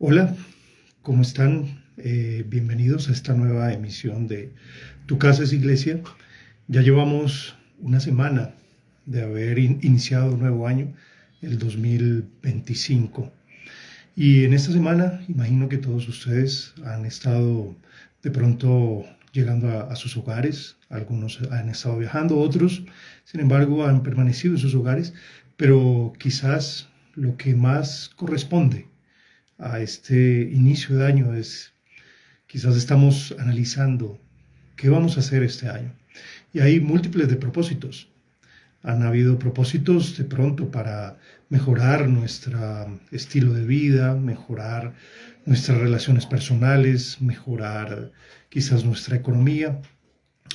Hola, ¿cómo están? Bienvenidos a esta nueva emisión de Tu Casa es Iglesia. Ya llevamos una semana de haber iniciado un nuevo año, el 2025. Y en esta semana, imagino que todos ustedes han estado de pronto llegando a sus hogares. Algunos han estado viajando, otros, sin embargo, han permanecido en sus hogares. Pero quizás lo que más corresponde a este inicio de año quizás estamos analizando qué vamos a hacer este año. Y hay múltiples de propósitos. Han habido propósitos de pronto para mejorar nuestro estilo de vida, mejorar nuestras relaciones personales, mejorar quizás nuestra economía,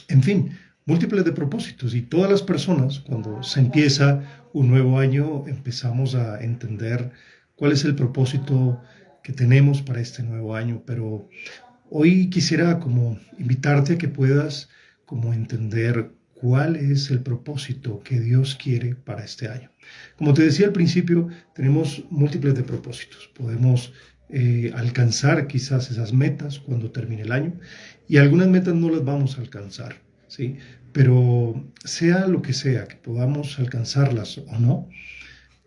en fin, múltiples de propósitos. Y todas las personas, cuando se empieza un nuevo año, empezamos a entender cuál es el propósito que tenemos para este nuevo año. Pero hoy quisiera como invitarte a que puedas como entender cuál es el propósito que Dios quiere para este año. Como te decía al principio, tenemos múltiples de propósitos. Podemos alcanzar quizás esas metas cuando termine el año, y algunas metas no las vamos a alcanzar, ¿sí? Pero sea lo que sea, que podamos alcanzarlas o no,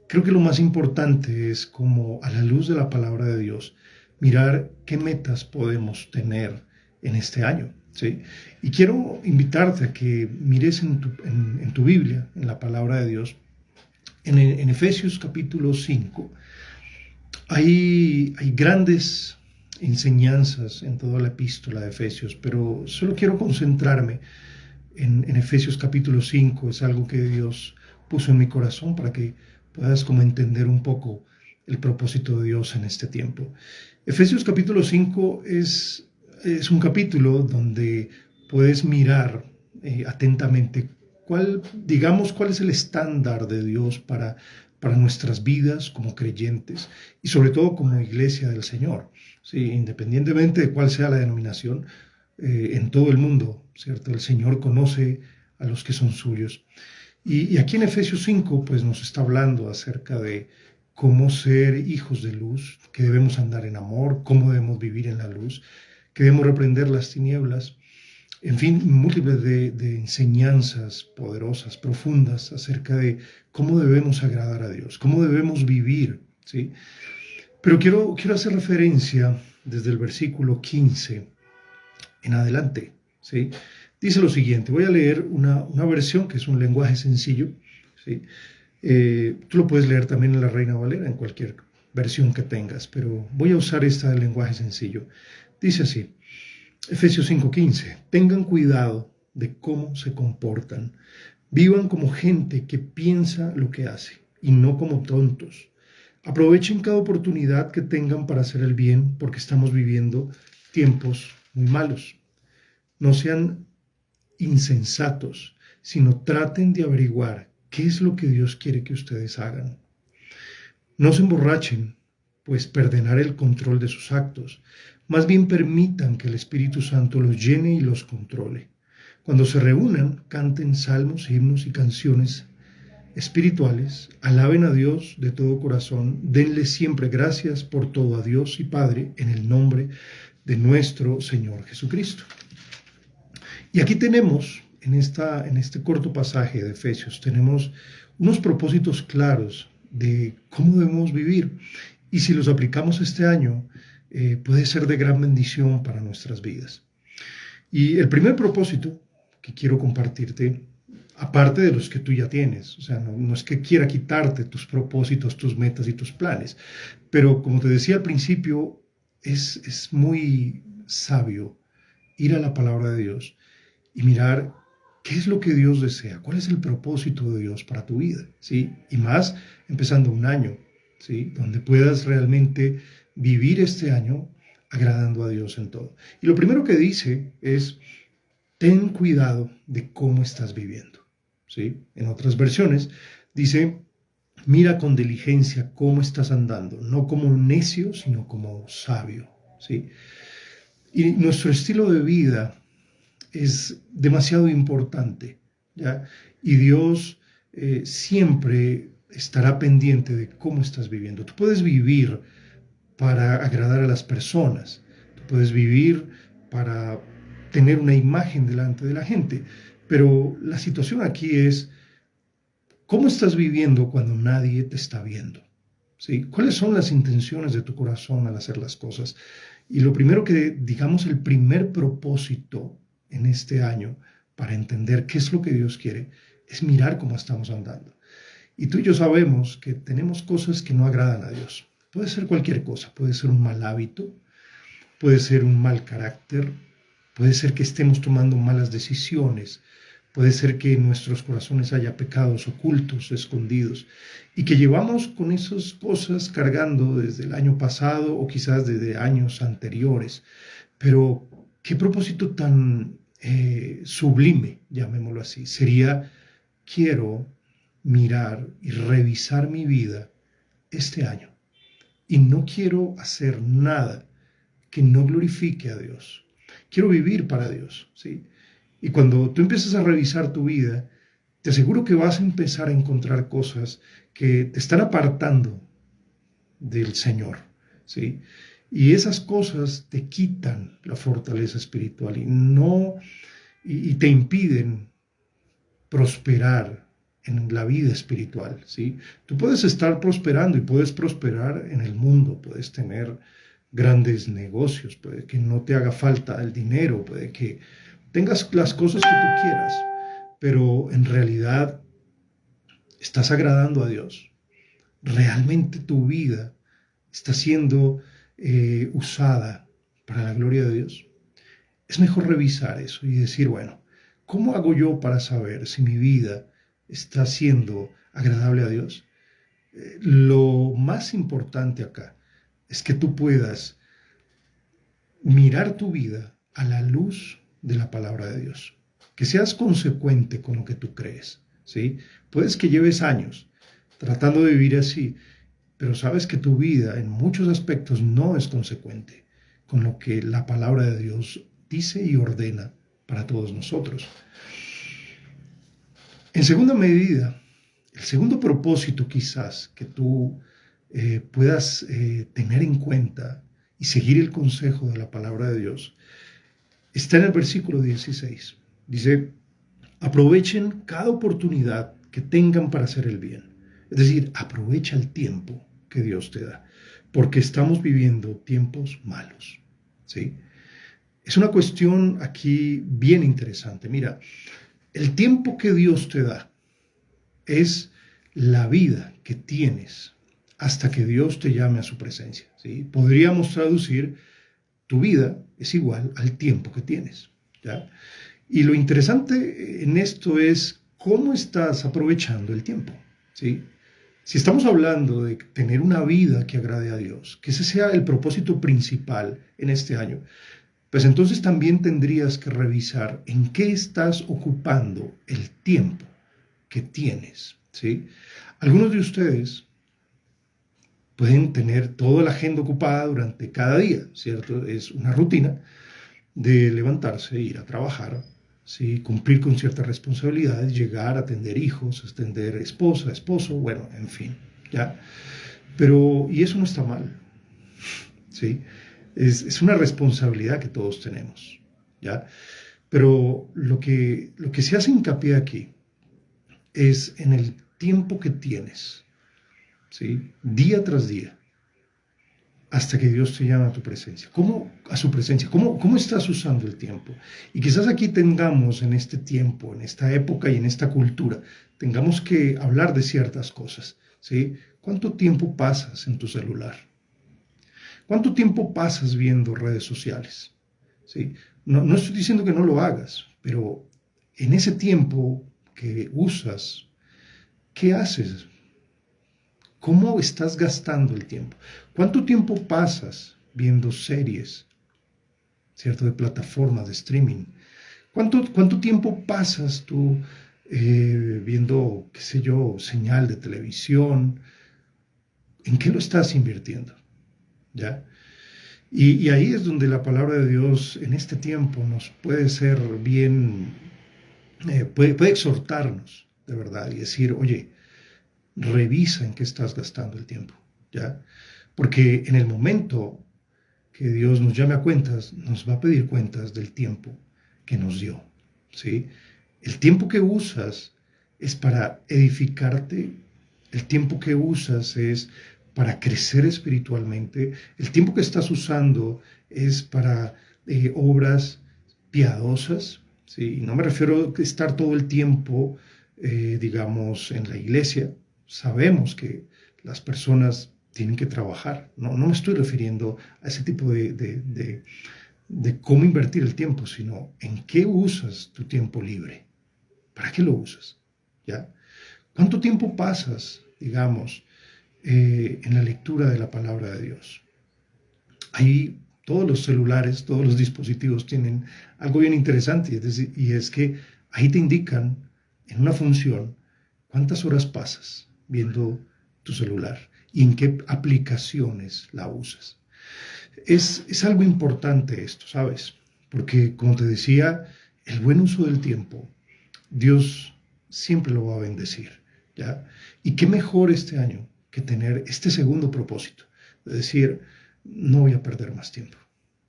creo que lo más importante es, como a la luz de la palabra de Dios, mirar qué metas podemos tener en este año, ¿sí? Y quiero invitarte a que mires en tu Biblia, en la palabra de Dios, en Efesios capítulo 5. Hay grandes enseñanzas en toda la epístola de Efesios, pero solo quiero concentrarme en Efesios capítulo 5. Es algo que Dios puso en mi corazón para que puedas como entender un poco el propósito de Dios en este tiempo. Efesios capítulo 5 es un capítulo donde puedes mirar atentamente cuál es el estándar de Dios para nuestras vidas como creyentes y sobre todo como iglesia del Señor. Sí, independientemente de cuál sea la denominación, en todo el mundo, ¿cierto? El Señor conoce a los que son suyos. Y aquí en Efesios 5, pues nos está hablando acerca de cómo ser hijos de luz, que debemos andar en amor, cómo debemos vivir en la luz, que debemos reprender las tinieblas. En fin, múltiples de enseñanzas poderosas, profundas, acerca de cómo debemos agradar a Dios, cómo debemos vivir, ¿sí? Pero quiero hacer referencia desde el versículo 15 en adelante, ¿sí? Dice lo siguiente. Voy a leer una versión que es un lenguaje sencillo, ¿sí? Tú lo puedes leer también en la Reina Valera, en cualquier versión que tengas, pero voy a usar esta del lenguaje sencillo. Dice así, Efesios 5:15: tengan cuidado de cómo se comportan, vivan como gente que piensa lo que hace y no como tontos. Aprovechen cada oportunidad que tengan para hacer el bien, porque estamos viviendo tiempos muy malos. No sean insensatos, sino traten de averiguar qué es lo que Dios quiere que ustedes hagan. No se emborrachen, pues perderán el control de sus actos. Más bien permitan que el Espíritu Santo los llene y los controle. Cuando se reúnan, canten salmos, himnos y canciones espirituales, alaben a Dios de todo corazón, denle siempre gracias por todo a Dios y Padre en el nombre de nuestro Señor Jesucristo. Y aquí tenemos, en este corto pasaje de Efesios, tenemos unos propósitos claros de cómo debemos vivir. Y si los aplicamos este año, puede ser de gran bendición para nuestras vidas. Y el primer propósito que quiero compartirte, aparte de los que tú ya tienes, o sea, no es que quiera quitarte tus propósitos, tus metas y tus planes, pero como te decía al principio, es muy sabio ir a la palabra de Dios y mirar qué es lo que Dios desea, cuál es el propósito de Dios para tu vida, ¿sí? Y más empezando un año, ¿sí? Donde puedas realmente vivir este año agradando a Dios en todo. Y lo primero que dice es, ten cuidado de cómo estás viviendo, ¿sí? En otras versiones dice, mira con diligencia cómo estás andando, no como un necio, sino como sabio, ¿sí? Y nuestro estilo de vida es demasiado importante, ¿ya? Y Dios siempre estará pendiente de cómo estás viviendo. Tú puedes vivir para agradar a las personas. Tú puedes vivir para tener una imagen delante de la gente. Pero la situación aquí es, ¿cómo estás viviendo cuando nadie te está viendo? ¿Sí? ¿Cuáles son las intenciones de tu corazón al hacer las cosas? Y lo primero que, digamos, el primer propósito en este año para entender qué es lo que Dios quiere, es mirar cómo estamos andando. Y tú y yo sabemos que tenemos cosas que no agradan a Dios. Puede ser cualquier cosa, puede ser un mal hábito, puede ser un mal carácter, puede ser que estemos tomando malas decisiones, puede ser que en nuestros corazones haya pecados ocultos, escondidos, y que llevamos con esas cosas cargando desde el año pasado o quizás desde años anteriores. Pero qué propósito tan sublime, llamémoslo así, sería: quiero mirar y revisar mi vida este año y no quiero hacer nada que no glorifique a Dios. Quiero vivir para Dios, ¿sí? Y cuando tú empiezas a revisar tu vida, te aseguro que vas a empezar a encontrar cosas que te están apartando del Señor, ¿sí? Y esas cosas te quitan la fortaleza espiritual y te impiden prosperar en la vida espiritual, ¿sí? Tú puedes estar prosperando y puedes prosperar en el mundo, puedes tener grandes negocios, puede que no te haga falta el dinero, puede que tengas las cosas que tú quieras, pero en realidad estás agradando a Dios. Realmente tu vida está siendo usada para la gloria de Dios. Es mejor revisar eso y decir, bueno, ¿cómo hago yo para saber si mi vida está siendo agradable a Dios? Lo más importante acá es que tú puedas mirar tu vida a la luz de la palabra de Dios. Que seas consecuente con lo que tú crees, ¿sí? Puedes que lleves años tratando de vivir así, pero sabes que tu vida en muchos aspectos no es consecuente con lo que la palabra de Dios dice y ordena para todos nosotros. En segunda medida, el segundo propósito quizás que tú puedas tener en cuenta y seguir el consejo de la palabra de Dios está en el versículo 16. Dice: aprovechen cada oportunidad que tengan para hacer el bien. Es decir, aprovecha el tiempo que Dios te da, porque estamos viviendo tiempos malos, ¿sí? Es una cuestión aquí bien interesante. Mira, el tiempo que Dios te da es la vida que tienes hasta que Dios te llame a su presencia, ¿sí? Podríamos traducir: tu vida es igual al tiempo que tienes, ¿ya? Y lo interesante en esto es cómo estás aprovechando el tiempo, ¿sí? Si estamos hablando de tener una vida que agrade a Dios, que ese sea el propósito principal en este año, pues entonces también tendrías que revisar en qué estás ocupando el tiempo que tienes, ¿sí? Algunos de ustedes pueden tener toda la agenda ocupada durante cada día, ¿cierto? Es una rutina de levantarse, ir a trabajar, ¿sí? Cumplir con ciertas responsabilidades, llegar, atender hijos, atender esposa, esposo, bueno, en fin, ¿ya? Pero, y eso no está mal, ¿sí? Es una responsabilidad que todos tenemos, ¿ya? Pero lo que se hace hincapié aquí es en el tiempo que tienes, ¿sí? Día tras día, hasta que Dios te llama a tu presencia. ¿Cómo a su presencia? ¿Cómo estás usando el tiempo? Y quizás aquí tengamos en este tiempo, en esta época y en esta cultura, tengamos que hablar de ciertas cosas, ¿sí? ¿Cuánto tiempo pasas en tu celular? ¿Cuánto tiempo pasas viendo redes sociales? ¿Sí? No estoy diciendo que no lo hagas, pero en ese tiempo que usas, ¿qué haces? ¿Cómo estás gastando el tiempo? ¿Cuánto tiempo pasas viendo series, ¿cierto? De plataformas de streaming. ¿Cuánto tiempo pasas tú viendo, qué sé yo, señal de televisión? ¿En qué lo estás invirtiendo? ¿Ya? Y ahí es donde la palabra de Dios en este tiempo nos puede ser bien, puede exhortarnos de verdad y decir, oye, revisa en qué estás gastando el tiempo, ¿ya? Porque en el momento que Dios nos llame a cuentas, nos va a pedir cuentas del tiempo que nos dio, ¿sí? El tiempo que usas es para edificarte, el tiempo que usas es para crecer espiritualmente, el tiempo que estás usando es para obras piadosas, ¿sí? No me refiero a estar todo el tiempo, digamos, en la iglesia. Sabemos que las personas tienen que trabajar. No me estoy refiriendo a ese tipo de cómo invertir el tiempo, sino en qué usas tu tiempo libre. ¿Para qué lo usas? ¿Ya? ¿Cuánto tiempo pasas, digamos, en la lectura de la palabra de Dios? Ahí todos los celulares, todos los dispositivos tienen algo bien interesante, y es que ahí te indican en una función cuántas horas pasas viendo tu celular y en qué aplicaciones la usas. Es algo importante esto, ¿sabes? Porque, como te decía, el buen uso del tiempo, Dios siempre lo va a bendecir, ¿ya? Y qué mejor este año que tener este segundo propósito, de decir, no voy a perder más tiempo,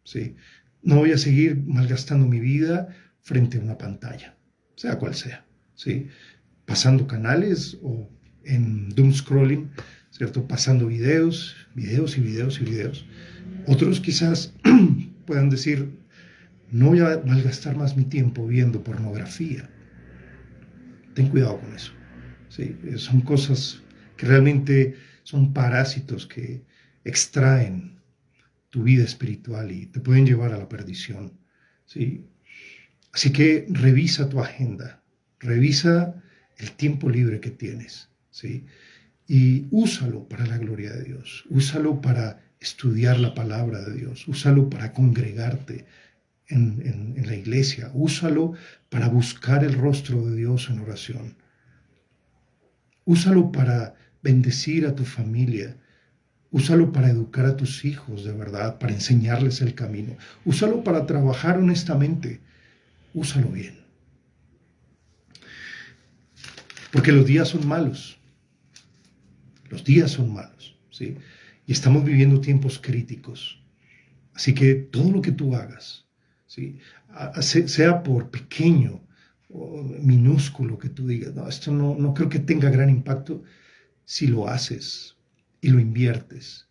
¿sí? No voy a seguir malgastando mi vida frente a una pantalla, sea cual sea, ¿sí? Pasando canales o en doom scrolling, ¿cierto? Pasando videos, videos y videos y videos. Otros quizás puedan decir, no voy a malgastar más mi tiempo viendo pornografía. Ten cuidado con eso. ¿Sí? Son cosas que realmente son parásitos que extraen tu vida espiritual y te pueden llevar a la perdición. ¿Sí? Así que revisa tu agenda, revisa el tiempo libre que tienes, ¿sí? Y úsalo para la gloria de Dios, úsalo para estudiar la palabra de Dios, úsalo para congregarte en la iglesia, úsalo para buscar el rostro de Dios en oración, úsalo para bendecir a tu familia, úsalo para educar a tus hijos de verdad, para enseñarles el camino, úsalo para trabajar honestamente, úsalo bien. Porque los días son malos, los días son malos, ¿sí? Y estamos viviendo tiempos críticos. Así que todo lo que tú hagas, ¿sí? Sea por pequeño o minúsculo que tú digas, no, esto no creo que tenga gran impacto, si lo haces y lo inviertes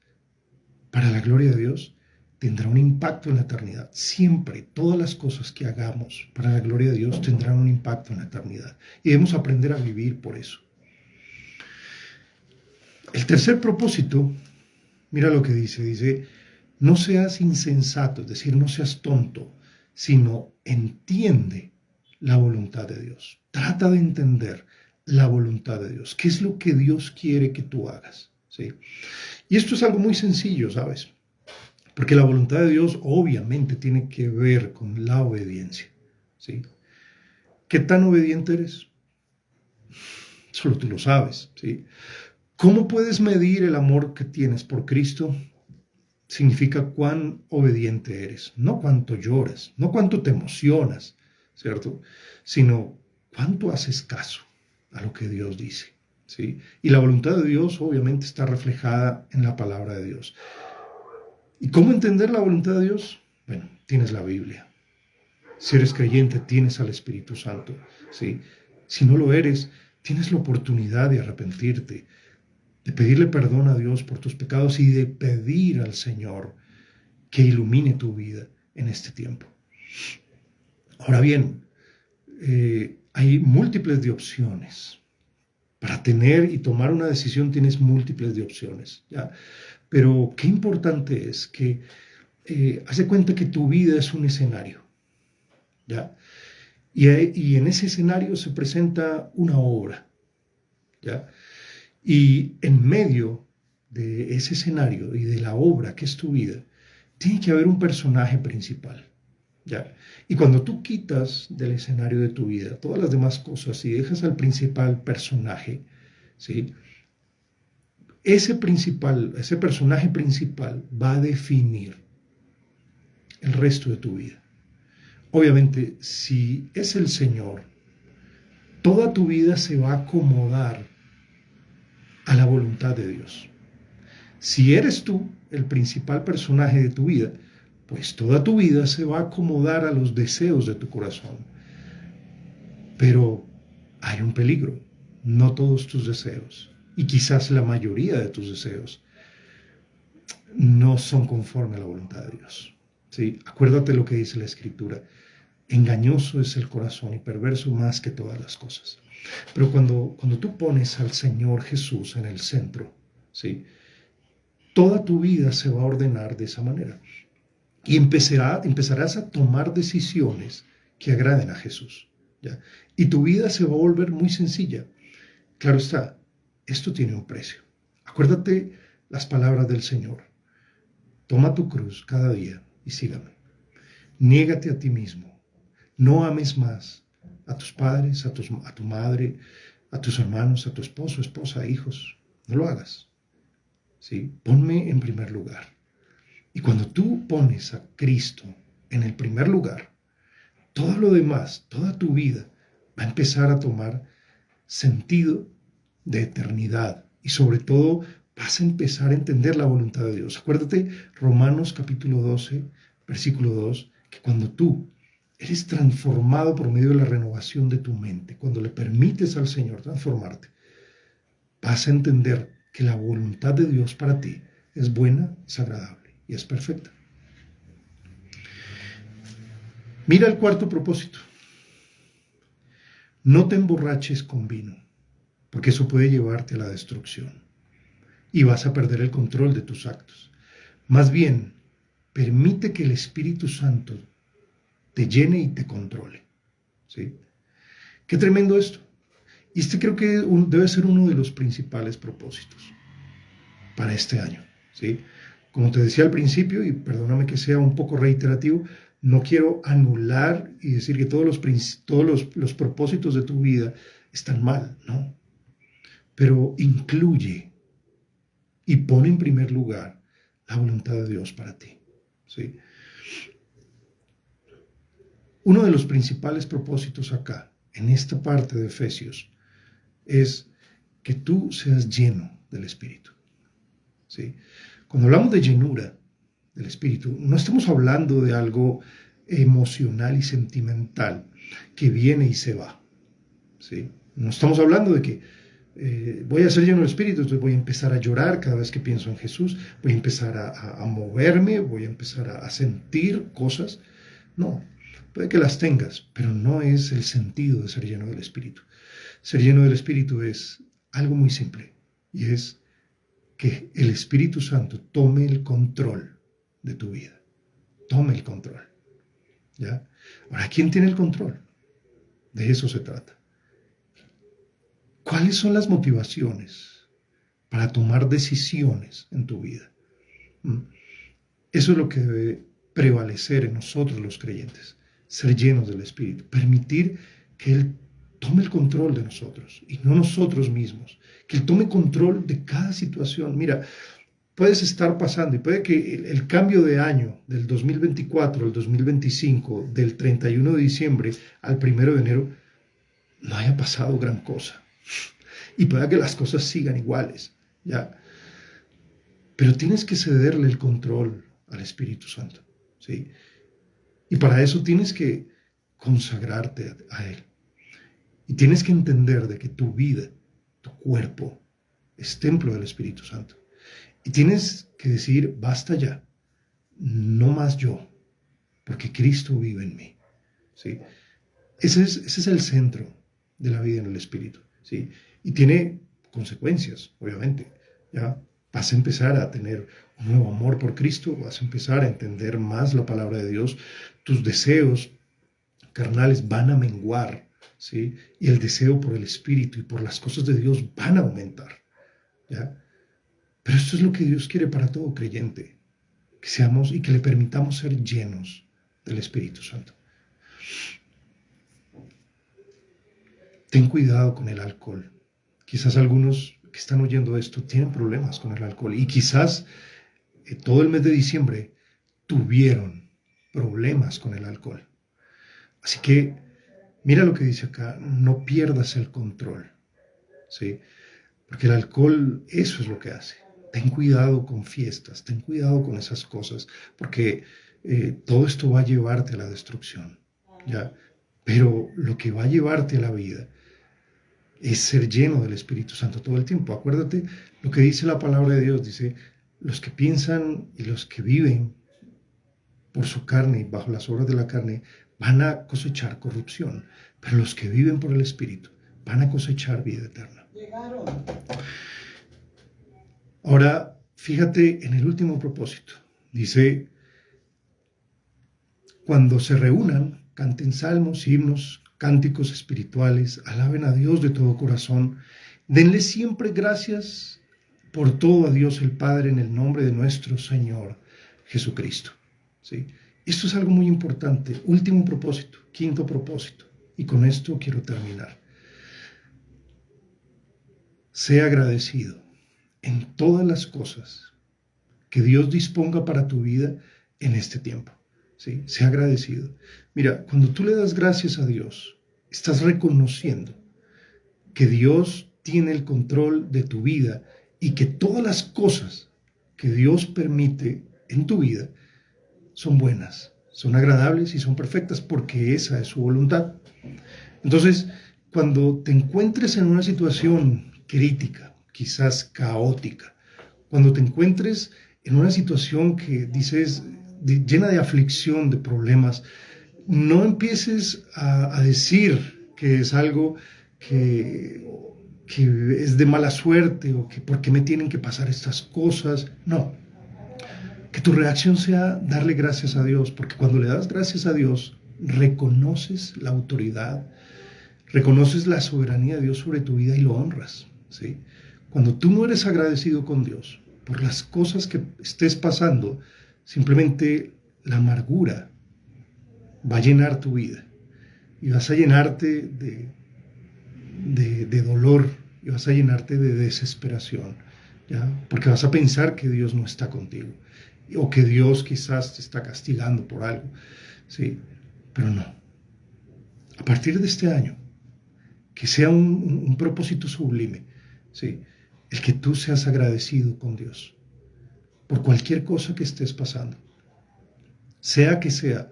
para la gloria de Dios, tendrá un impacto en la eternidad. Siempre, todas las cosas que hagamos para la gloria de Dios tendrán un impacto en la eternidad. Y debemos aprender a vivir por eso. El tercer propósito, mira lo que dice, no seas insensato, es decir, no seas tonto, sino entiende la voluntad de Dios. Trata de entender la voluntad de Dios. ¿Qué es lo que Dios quiere que tú hagas? ¿Sí? Y esto es algo muy sencillo, ¿sabes? Porque la voluntad de Dios obviamente tiene que ver con la obediencia, ¿sí? ¿Qué tan obediente eres? Solo tú lo sabes, ¿sí? ¿Cómo puedes medir el amor que tienes por Cristo? Significa cuán obediente eres, no cuánto lloras, no cuánto te emocionas, ¿cierto? Sino cuánto haces caso a lo que Dios dice, ¿sí? Y la voluntad de Dios obviamente está reflejada en la palabra de Dios. ¿Y cómo entender la voluntad de Dios? Bueno, tienes la Biblia. Si eres creyente, tienes al Espíritu Santo, ¿sí? Si no lo eres, tienes la oportunidad de arrepentirte, de pedirle perdón a Dios por tus pecados y de pedir al Señor que ilumine tu vida en este tiempo. Ahora bien, hay múltiples de opciones. Para tener y tomar una decisión tienes múltiples de opciones, ¿ya? Pero qué importante es que haz de cuenta que tu vida es un escenario, ¿ya? Y en ese escenario se presenta una obra, ¿ya? Y en medio de ese escenario y de la obra que es tu vida, tiene que haber un personaje principal, ¿ya? Y cuando tú quitas del escenario de tu vida todas las demás cosas y dejas al principal personaje, ¿sí? Ese personaje principal va a definir el resto de tu vida. Obviamente, si es el Señor, toda tu vida se va a acomodar a la voluntad de Dios. Si eres tú el principal personaje de tu vida, pues toda tu vida se va a acomodar a los deseos de tu corazón. Pero hay un peligro. No todos tus deseos, y quizás la mayoría de tus deseos, no son conforme a la voluntad de Dios. ¿Sí? Acuérdate lo que dice la Escritura. Engañoso es el corazón y perverso más que todas las cosas. Pero cuando tú pones al Señor Jesús en el centro, ¿sí? Toda tu vida se va a ordenar de esa manera. Y empezarás a tomar decisiones que agraden a Jesús. ¿Ya? Y tu vida se va a volver muy sencilla. Claro está, esto tiene un precio. Acuérdate las palabras del Señor. Toma tu cruz cada día y sígame. Niégate a ti mismo. No ames más a tus padres, a tu madre, a tus hermanos, a tu esposo, esposa, hijos. No lo hagas. ¿Sí? Ponme en primer lugar. Y cuando tú pones a Cristo en el primer lugar, todo lo demás, toda tu vida va a empezar a tomar sentido de eternidad y sobre todo vas a empezar a entender la voluntad de Dios. Acuérdate Romanos capítulo 12, versículo 2, que cuando tú eres transformado por medio de la renovación de tu mente, cuando le permites al Señor transformarte, vas a entender que la voluntad de Dios para ti es buena, es agradable y es perfecta. Mira el cuarto propósito. No te emborraches con vino, porque eso puede llevarte a la destrucción y vas a perder el control de tus actos. Más bien, permite que el Espíritu Santo te llene y te controle. ¿Sí? Qué tremendo esto. Y este creo que debe ser uno de los principales propósitos para este año. ¿Sí? Como te decía al principio, y perdóname que sea un poco reiterativo, no quiero anular y decir que todos los propósitos de tu vida están mal, ¿no? Pero incluye y pone en primer lugar la voluntad de Dios para ti. ¿Sí? Uno de los principales propósitos acá, en esta parte de Efesios, es que tú seas lleno del Espíritu. ¿Sí? Cuando hablamos de llenura del Espíritu, no estamos hablando de algo emocional y sentimental que viene y se va. ¿Sí? No estamos hablando de que voy a ser lleno del Espíritu, entonces voy a empezar a llorar cada vez que pienso en Jesús, voy a empezar a moverme, voy a empezar a sentir cosas. No, puede que las tengas, pero no es el sentido de ser lleno del Espíritu. Ser lleno del Espíritu es algo muy simple, y es que el Espíritu Santo tome el control de tu vida. Tome el control. ¿Ya? Ahora, ¿quién tiene el control? De eso se trata. ¿Cuáles son las motivaciones para tomar decisiones en tu vida? Eso es lo que debe prevalecer en nosotros los creyentes. Ser llenos del Espíritu. Permitir que Él tome el control de nosotros y no nosotros mismos. Que Él tome control de cada situación. Mira, puedes estar pasando y puede que el cambio de año del 2024 al 2025, del 31 de diciembre al 1 de enero, no haya pasado gran cosa. Y pueda que las cosas sigan iguales, ¿ya? Pero tienes que cederle el control al Espíritu Santo, ¿sí? Y para eso tienes que consagrarte a Él. Y tienes que entender de que tu vida, tu cuerpo, es templo del Espíritu Santo. Y tienes que decir, basta ya, no más yo, porque Cristo vive en mí, ¿sí? Ese es el centro de la vida en el Espíritu, ¿sí? Y tiene consecuencias, obviamente, ¿ya? Vas a empezar a tener un nuevo amor por Cristo, vas a empezar a entender más la palabra de Dios, tus deseos carnales van a menguar, ¿sí? Y el deseo por el Espíritu y por las cosas de Dios van a aumentar, ¿ya? Pero esto es lo que Dios quiere para todo creyente, que seamos y que le permitamos ser llenos del Espíritu Santo. Ten cuidado con el alcohol. Quizás algunos que están oyendo esto tienen problemas con el alcohol y quizás todo el mes de diciembre tuvieron problemas con el alcohol. Así que mira lo que dice acá, no pierdas el control, ¿sí? Porque el alcohol eso es lo que hace. ten cuidado con fiestas, ten cuidado con esas cosas, porque todo esto va a llevarte a la destrucción, ¿ya? Pero lo que va a llevarte a la vida es ser lleno del Espíritu Santo todo el tiempo. Acuérdate lo que dice la palabra de Dios, dice, los que piensan y los que viven por su carne, bajo las obras de la carne, van a cosechar corrupción, pero los que viven por el Espíritu van a cosechar vida eterna. Ahora, fíjate en el último propósito. Dice, cuando se reúnan, canten salmos, himnos, cánticos espirituales, alaben a Dios de todo corazón, denle siempre gracias por todo a Dios el Padre en el nombre de nuestro Señor Jesucristo. ¿Sí? Esto es algo muy importante. Último propósito, quinto propósito. Y con esto quiero terminar. Sé agradecido en todas las cosas que Dios disponga para tu vida en este tiempo. ¿Sí? Sé agradecido. Mira, cuando tú le das gracias a Dios, estás reconociendo que Dios tiene el control de tu vida y que todas las cosas que Dios permite en tu vida son buenas, son agradables y son perfectas porque esa es su voluntad. Entonces, cuando te encuentres en una situación crítica, quizás caótica, cuando te encuentres en una situación que dices llena de aflicción, de problemas, no empieces a decir que es algo que es de mala suerte o que por qué me tienen que pasar estas cosas. No, que tu reacción sea darle gracias a Dios, porque cuando le das gracias a Dios, reconoces la autoridad, reconoces la soberanía de Dios sobre tu vida y lo honras, ¿sí? Cuando tú no eres agradecido con Dios por las cosas que estés pasando, simplemente la amargura va a llenar tu vida y vas a llenarte de dolor y vas a llenarte de desesperación, ¿ya? Porque vas a pensar que Dios no está contigo o que Dios quizás te está castigando por algo, ¿sí? Pero no. A partir de este año, que sea un propósito sublime, ¿sí? El que tú seas agradecido con Dios por cualquier cosa que estés pasando, sea que sea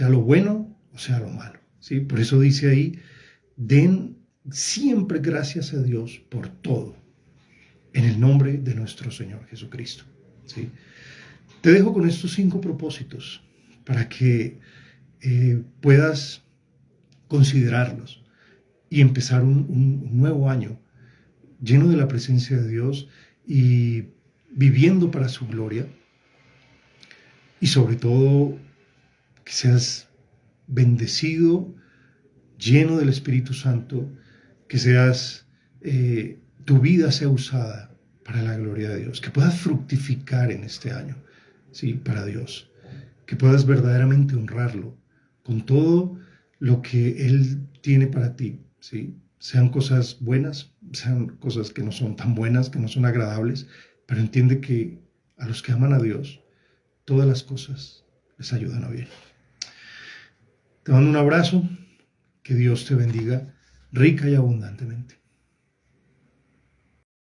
lo bueno o sea lo malo, ¿sí? Por eso dice ahí, den siempre gracias a Dios por todo, en el nombre de nuestro Señor Jesucristo, ¿sí? Te dejo con estos 5 propósitos para que puedas considerarlos y empezar un nuevo año lleno de la presencia de Dios y viviendo para su gloria, y sobre todo que seas bendecido, lleno del Espíritu Santo, que seas, tu vida sea usada para la gloria de Dios, que puedas fructificar en este año, ¿sí? Para Dios, que puedas verdaderamente honrarlo con todo lo que Él tiene para ti, ¿sí? Sean cosas buenas, sean cosas que no son tan buenas, que no son agradables, pero entiende que a los que aman a Dios, todas las cosas les ayudan a bien. Te mando un abrazo, que Dios te bendiga rica y abundantemente.